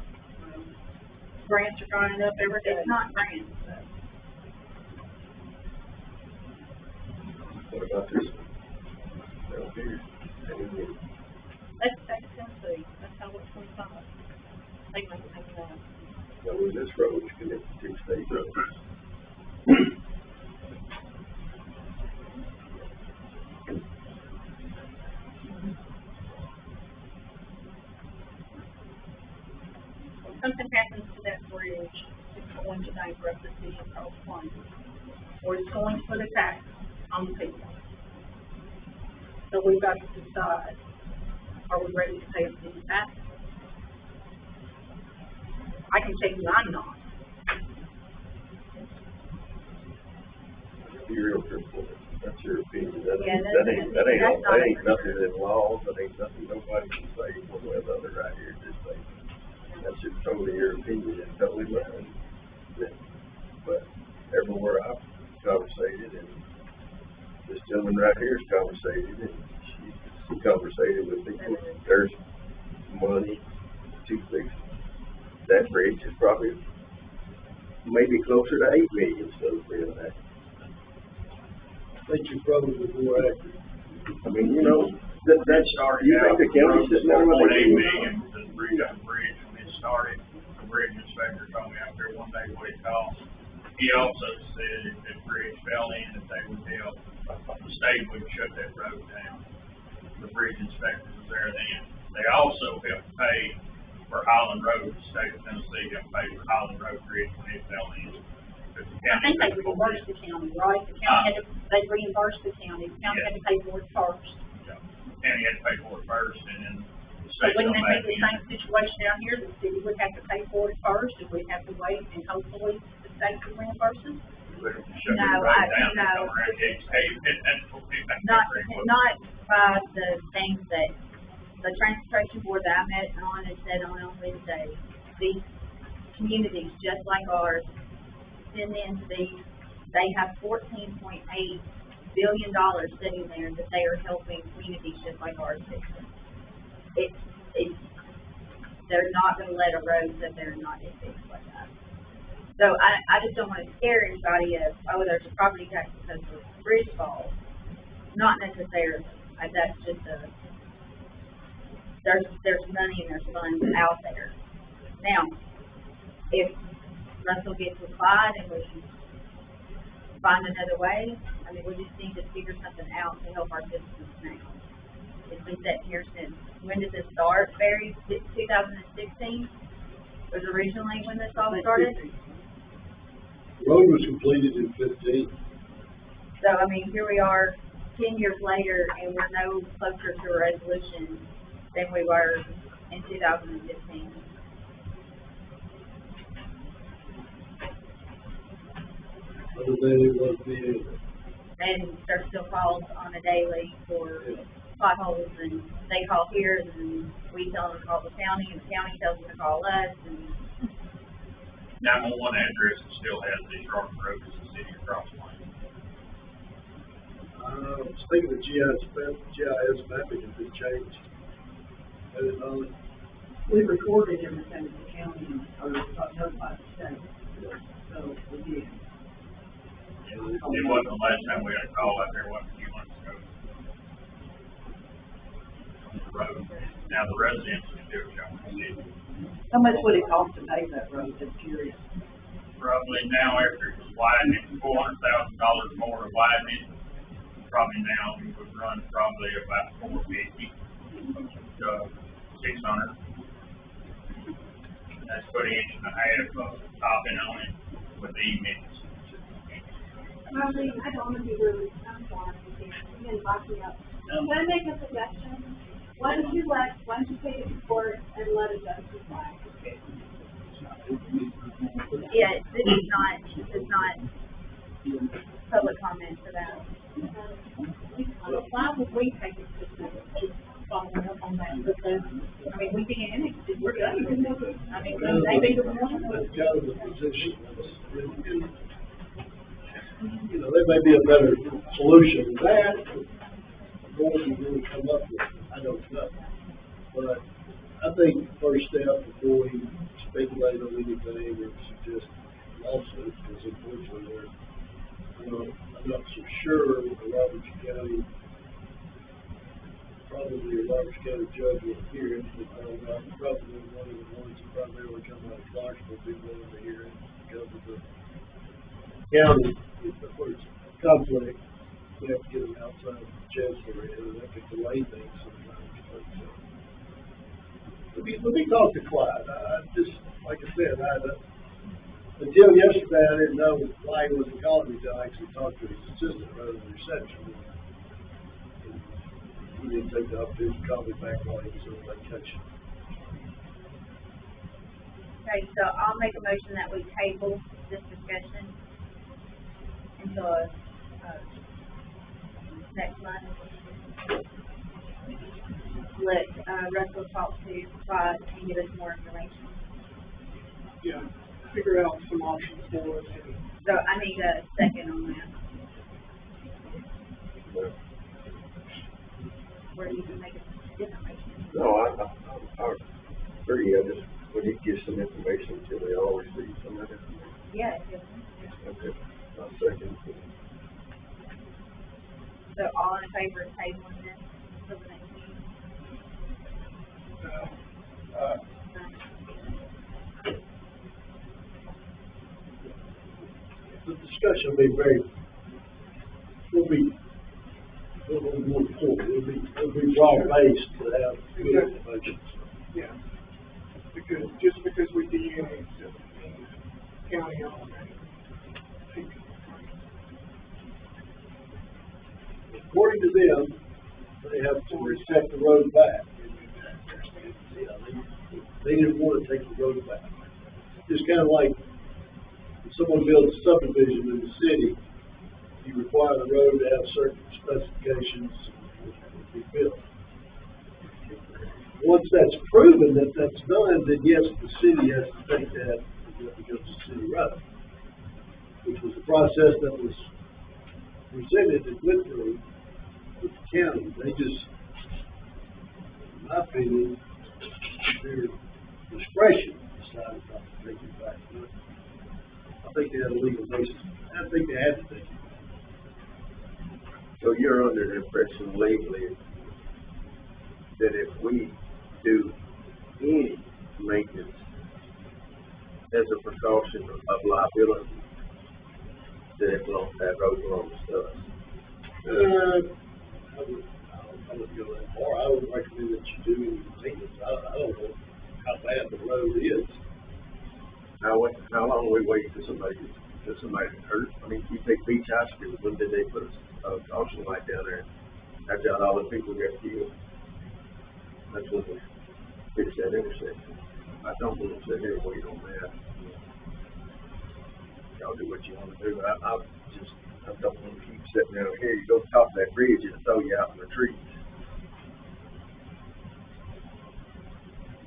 Grants are drying up every day. It's not grants, so. What about this one? Down here. That's Tennessee, that's how it's 25. They make it like that. So this road is connected to state roads. Something happens to that bridge, it's going to bankrupt the city of Cross Plains, or it's going to put a tax on the people. So we've got to decide, are we ready to pay the city tax? I can tell you I'm not. your report, that's your opinion, that Yeah, ain't, that's- that ain't, that's not- that ain't nothing in law, that ain't nothing nobody can say one way or the other right here, just say, that's just totally your opinion, and totally mine. But everywhere I've conversated, and this gentleman right here's conversated, and she's conversated with people, there's money to fix that bridge is probably maybe closer to 8 million, so being that. I think you're probably more accurate. I mean, you know, that's, Started you out, think the county's sitting there with 1.8 a million to redo the bridge when it started. The bridge inspector told me out there one day what it cost. He also said if the bridge fell in, that they would help, the state would shut that road down. The bridge inspector was there then. They also helped pay for Highland Road, the state of Tennessee helped pay for Highland Road Bridge when it fell in. But the I think they county- reimbursed the county, right? The county had to, they reimbursed the county had to pay for it first. Yeah, the county had to pay for it first, and then the So state wouldn't come that back be the in. same situation down here? The city would have to pay for it first, and we'd have to wait, and hopefully the state would reimburse us? We would have shut No, the road I- down, no. come around, that's what we think. Not by the things that the transportation board that I met on and said on Wednesday. These communities, just like ours, send in to these, they have $14.8 billion sitting there that they are helping communities just like ours fix it. They're not gonna let a road sit there and not get fixed like that. So I just don't wanna scare anybody of, oh, there's a property tax because the bridge falls. Not necessarily, that's just there's money and there's funds out there. Now, if Russell gets applied and we find another way, I mean, we just need to figure something out to help our citizens now. It's been sitting here since, when did this start, Barry? 2016? Was originally when this all started? The road was completed in 15. So, I mean, here we are, 10 years later, and we're no closer to a resolution than we were in 2015. Other than it was the, And there's still calls on a daily for potholes, and they call here, and we tell them to call the county, and the county tells them to call us, and 911 address that still has these rock roads in the city of Crosspoint. speaking of GIS mapping, has been changed. Has it not? We recorded everything in the county, or notified the state, so we did. It wasn't the last time we had a call out there, wasn't a few months ago. On the road. Now the residents can do it, y'all can see. How much would it cost to pave that road, just curious? Probably now after it's widening, $400,000 more to widen it. Probably now we would run probably about $450, 600. That's put an inch and a half of topping on it with the E-mix. Marlene, I don't want to be rude, I'm sorry, you're gonna lock me up. Can I make a suggestion? Why don't you take it to court and let a judge decide? yeah, this is not public comment for that. Why would we take it to following up on that? Because, I mean, we can annex it, we're done. I mean, they be the one. That's kind of the position. You know, there may be a better solution than that. What we really come up with, I don't know. But I think the first step before we speculate on anything or suggest lawsuits, because unfortunately I'm not so sure with the Roberts County, probably a Roberts County judge will hear it, but I don't know, probably one of the ones that primarily come out of Clarksville will be willing to hear it because of the county, where it's conflict, we have to get an outside chancellor in, and that could delay things sometimes. But, let me talk to Clyde. I just, like I said, until yesterday, I didn't know why he wasn't calling me until I actually talked to his assistant rather than reception. And he didn't take the opportunity to call me back while he was on vacation. Okay, so I'll make a motion that we table this discussion until next month. Let, Russell talk to Todd and give us more information. Yeah, figure out some options for us. So I need a second on that. Where you can make a different motion. No, I agree, I just, we need to get some information until they all receive some of it. Yeah. Okay, I'll second. So all in favor of tabling this for the next meeting? The discussion will be very, will be more important, it'll be broad-based to have good information. Yeah, because, just because we de-annexed the county on that. According to them, they have to reset the road back. They didn't want to take the road back. It's kind of like if someone builds a subdivision in the city, you require the road to have certain specifications to be built. Once that's proven that that's done, then yes, the city has to take that and it becomes a city road, which was the process that was presented and went through with the county. They just, in my opinion, their discretion decided not to take it back. I think they had a legal basis. I think they had to take it. So you're under the impression legally that if we do any maintenance as a precaution of liability, that it belongs, that road belongs to us? I would go that far. I would recommend that you do any maintenance. I don't know how bad the road is. How long we wait for somebody gets hurt? I mean, you take Beach High School, when did they put a caution light down there? After all the people got killed. That's when they fixed that intersection. I don't want to sit here and wait on that. Y'all do what you want to do. I don't want to keep sitting down here. You go to the top of that bridge and throw you out in the trees.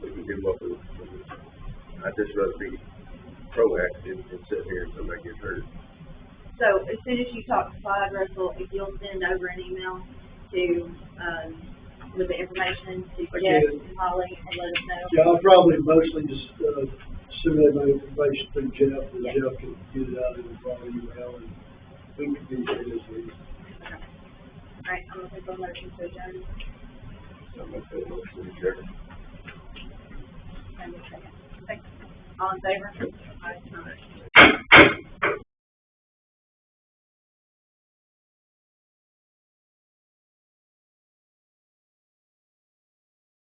We can do what we I'd just rather be proactive and sit here and somebody gets hurt. So as soon as you talk to Todd, Russell, if you'll send over an email to, with the information to Jeff and Holly and let us know. Yeah, I'll probably mostly just, submit my information to Jeff, and Yeah. Jeff can get it out in the phone email, and we can do this. Okay. All right, I'm gonna put a motion to adjourn. I'm going to say motion to adjourn. And a second. All in favor? Aye.